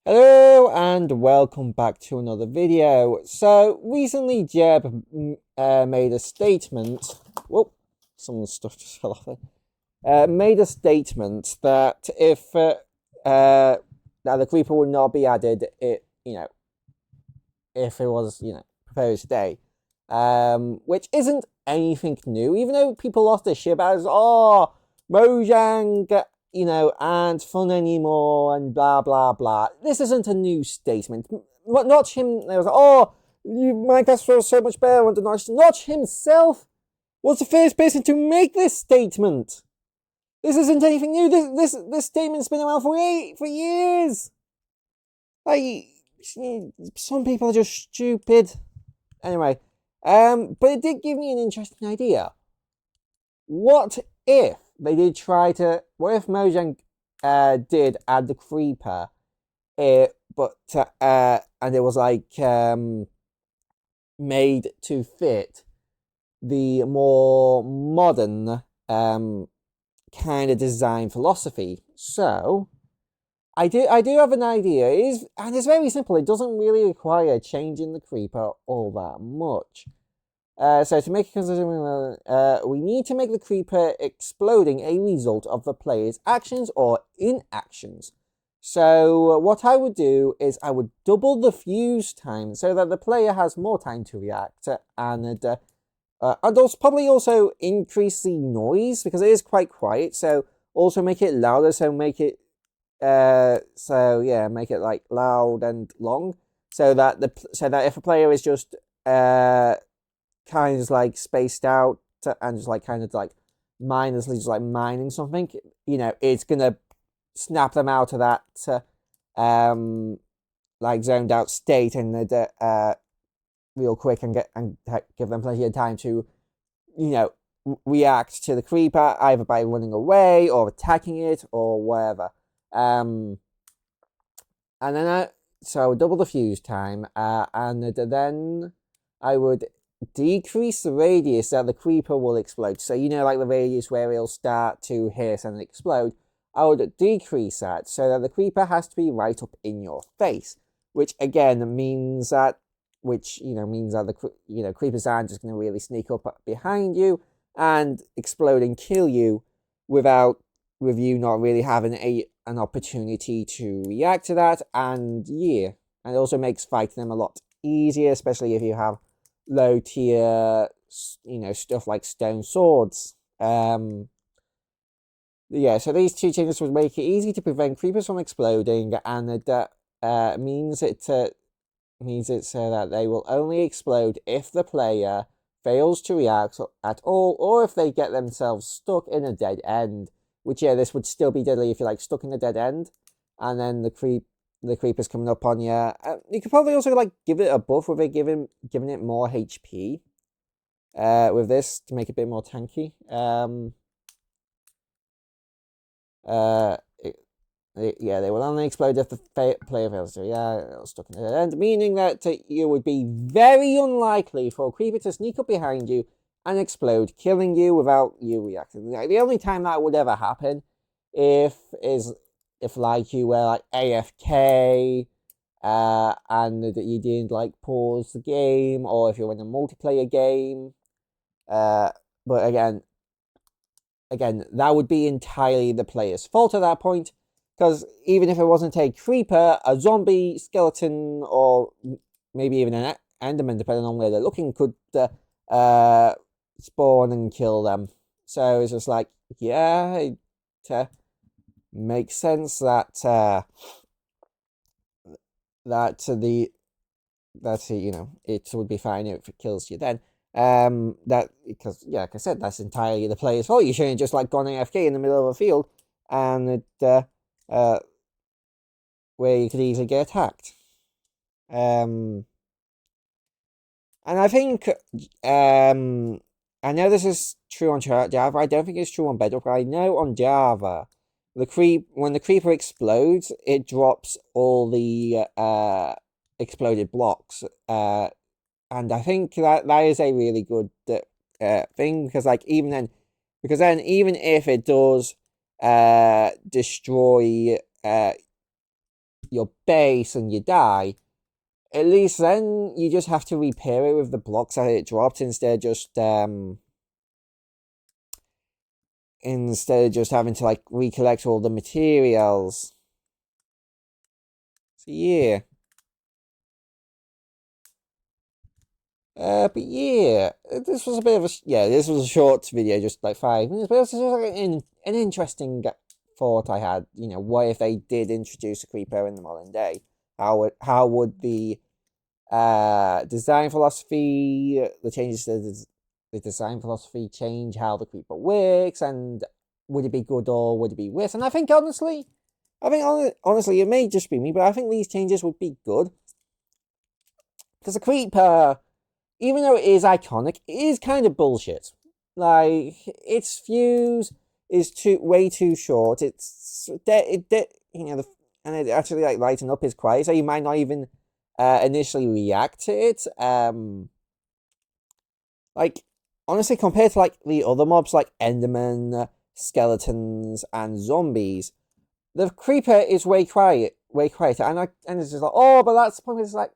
Hello and welcome back to another video. So recently Jeb made a statement. Whoop, someone's stuff just fell off there. Made a statement that if that the creeper would not be added, if it was proposed today, which isn't anything new. Even though people lost their shit about it, Mojang, aren't fun anymore and blah blah blah. This isn't a new statement. Notch him. They was like, Minecraft was so much better under Notch. Notch himself was the first person to make this statement. This isn't anything new. This statement's been around for years. Like, some people are just stupid. Anyway, but it did give me an interesting idea. What if they did try to? What if Mojang did add the creeper, and it was like made to fit the more modern kind of design philosophy. So I do have an idea. It's very simple. It doesn't really require changing the creeper all that much. So to make it consistent, we need to make the creeper exploding a result of the player's actions or inactions. So what I would do is I would double the fuse time so that the player has more time to react, and I'd probably also increase the noise because it is quite quiet. So also make it louder. So make it make it like loud and long, so that if a player is just kind of like spaced out and just like kind of like mindlessly just like mining something, it's gonna snap them out of that like zoned out state and real quick and give them plenty of time to react to the creeper either by running away or attacking it or whatever. And then so double the fuse time, and then I would decrease the radius that the creeper will explode. So like the radius where it'll start to hiss and explode. I would decrease that so that the creeper has to be right up in your face, which again means that the creepers aren't just going to really sneak up behind you and explode and kill you with you not really having an opportunity to react to that. And it also makes fighting them a lot easier, especially if you have low tier stuff like stone swords. So these two changes would make it easy to prevent creepers from exploding, and it means it so that they will only explode if the player fails to react at all, or if they get themselves stuck in a dead end. Which this would still be deadly if you're like stuck in a dead end, and then the creeper's coming up on you. You could probably also like give it a buff with it giving it more HP. With this to make it a bit more tanky. They will only explode if the player fails to. Stuck in a dead end, meaning that you would be very unlikely for a creeper to sneak up behind you and explode, killing you without you reacting. Like, the only time that would ever happen if like you were like AFK and that you didn't like pause the game, or if you're in a multiplayer game. But again, that would be entirely the player's fault at that point, because even if it wasn't a creeper, a zombie, skeleton, or maybe even an enderman, depending on where they're looking, could spawn and kill them. So it's just like, it makes sense that it would be fine if it kills you then. That because like I said, that's entirely the player's fault. You shouldn't just like gone AFK in the middle of a field and where you could easily get attacked. And I think I know this is true on Java. I don't think it's true on Bedrock. I know on Java, when the creeper explodes, it drops all the exploded blocks. And I think that is a really good thing, because even if it does destroy your base and you die, at least then you just have to repair it with the blocks that it dropped instead of just having to like recollect all the materials. So yeah. But yeah, this was a bit of this was a short video, just like 5 minutes, but it was just like an interesting thought I had. You know, what if they did introduce a creeper in the modern day? How would the design philosophy, the changes to the design philosophy change how the creeper works, and would it be good or would it be worse? And I think honestly, it may just be me, but I think these changes would be good because the creeper, even though it is iconic, it is kind of bullshit. Like, its fuse is way too short. It's and it actually like lighting up is quiet, so you might not even initially react to it. Like, honestly, compared to like the other mobs like Enderman, skeletons, and zombies, the creeper is way quieter. And it's just like, oh, but that's the point. It's like,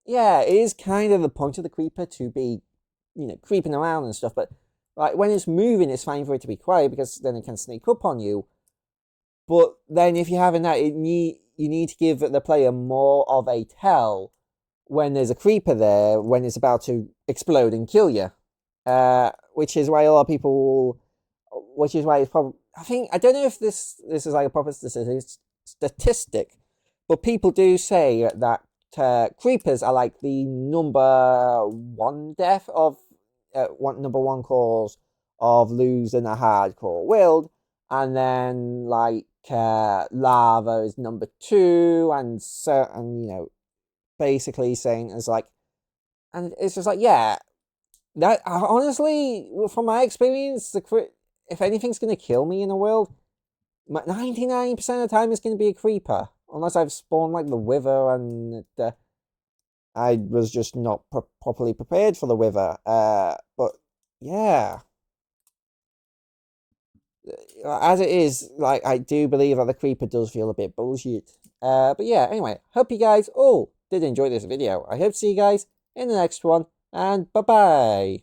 yeah, it is kind of the point of the creeper to be, you know, creeping around and stuff. But like when it's moving, it's fine for it to be quiet because then it can sneak up on you. But then if you're having that, you need to give the player more of a tell when there's a creeper there, when it's about to explode and kill you. Which is why a lot of people, which is why it's probably, I don't know if this is like a proper statistic, but people do say that creepers are like the number one death of number one cause of losing a hardcore world, and then like lava is number two, and you know, basically saying it's like, and it's just like, yeah, that honestly, from my experience, if anything's gonna kill me in the world, 99% of the time it's gonna be a creeper, unless I've spawned like the wither and I was just not properly prepared for the wither. But yeah, as it is, like, I do believe that the creeper does feel a bit bullshit. But yeah, anyway, hope you guys all did enjoy this video. I hope to see you guys in the next one, and bye bye.